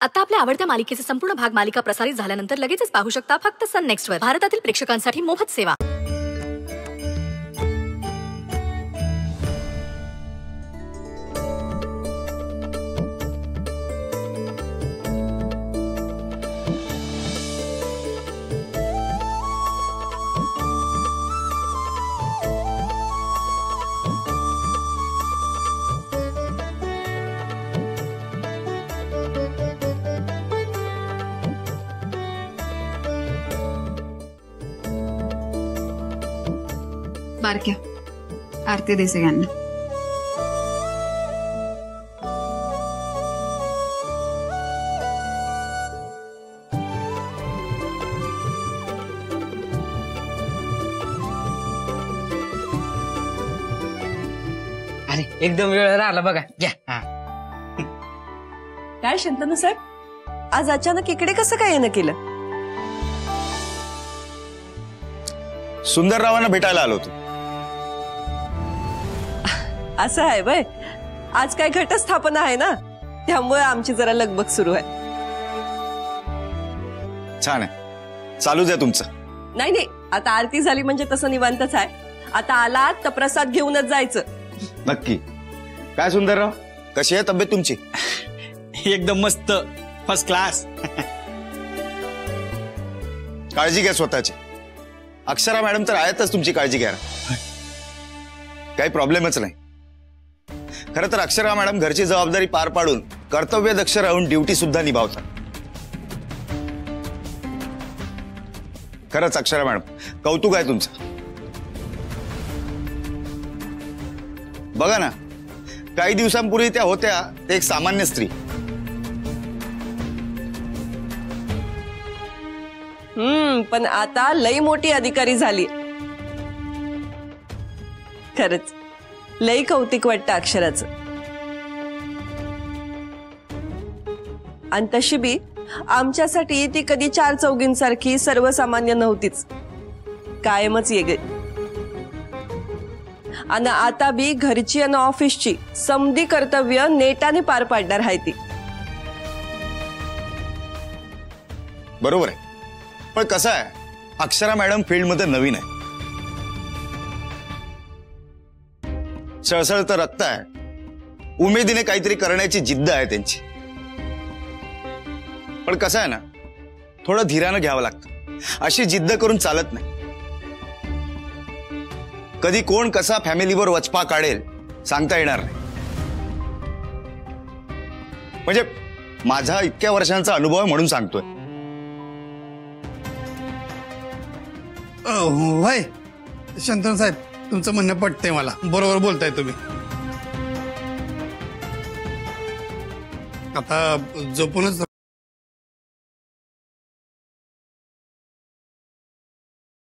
आता आपल्या आवडत्या मालिकेचे संपूर्ण भाग मालिका प्रसारित झाल्यानंतर लगेचच पाहू शकता फक्त सन नेक्स्ट वर. भारतातील प्रेक्षकांसाठी मोफत सेवा. बारक्या आरती दे सगळ्यांना. अरे एकदम वेळ राहिला बघा. घ्या. काय शंतनू साहेब, आज अचानक इकडे कसं काय येणं केलं? सुंदररावांना भेटायला आलो होतो. असं आहे बाय, आज काय घटस्थापना आहे ना, त्यामुळे आमची जरा लगबग सुरू आहे. छान आहे, चालू द्या तुमचं. नाही नाही, आता आरती झाली म्हणजे तसं निवांतच आहे. आता आलात तर प्रसाद घेऊनच जायचं. नक्की. काय सुंदरराव, कशी आहे तब्येत तुमची? एकदम मस्त, फर्स्ट क्लास. काळजी घ्या स्वतःची. अक्षरा मॅडम तर आहेतच तुमची काळजी घ्या. काही प्रॉब्लेमच नाही. खरं तर अक्षरा मॅडम घरची जबाबदारी पार पाडून कर्तव्य दक्ष राहून ड्युटी सुद्धा निभावतात. खरंच अक्षरा मॅडम, कौतुक आहे तुमचं. बघा ना, काही दिवसांपूर्वी त्या होत्या ते एक सामान्य स्त्री. पण आता लई मोठी अधिकारी झाली. खरंच लई कौतिक वाटतं अक्षराचं. आणि तशी बी आमच्यासाठी ती कधी चार चौघींसारखी सर्वसामान्य नव्हतीच, कायमच येगे. आणि आता बी घरची आणि ऑफिसची समधी कर्तव्य नेटाने पार पाडणार आहे ती. बरोबर आहे, पण कसं आहे, अक्षरा मॅडम फील्डमध्ये नवीन आहे. सळसळ तर रक्त आहे, उमेदीने काहीतरी करण्याची जिद्द आहे त्यांची. पण कसं आहे ना, थोडं धीरानं घ्यावं लागतं. अशी जिद्द करून चालत नाही. कधी कोण कसा फॅमिलीवर वचपा काढेल सांगता येणार नाही. म्हणजे माझा इतक्या वर्षांचा अनुभव म्हणून सांगतोय. होय शंतनू साहेब, तुमचं म्हणणं पटतंय मला. बरोबर बोलताय तुम्ही. आता जपूनच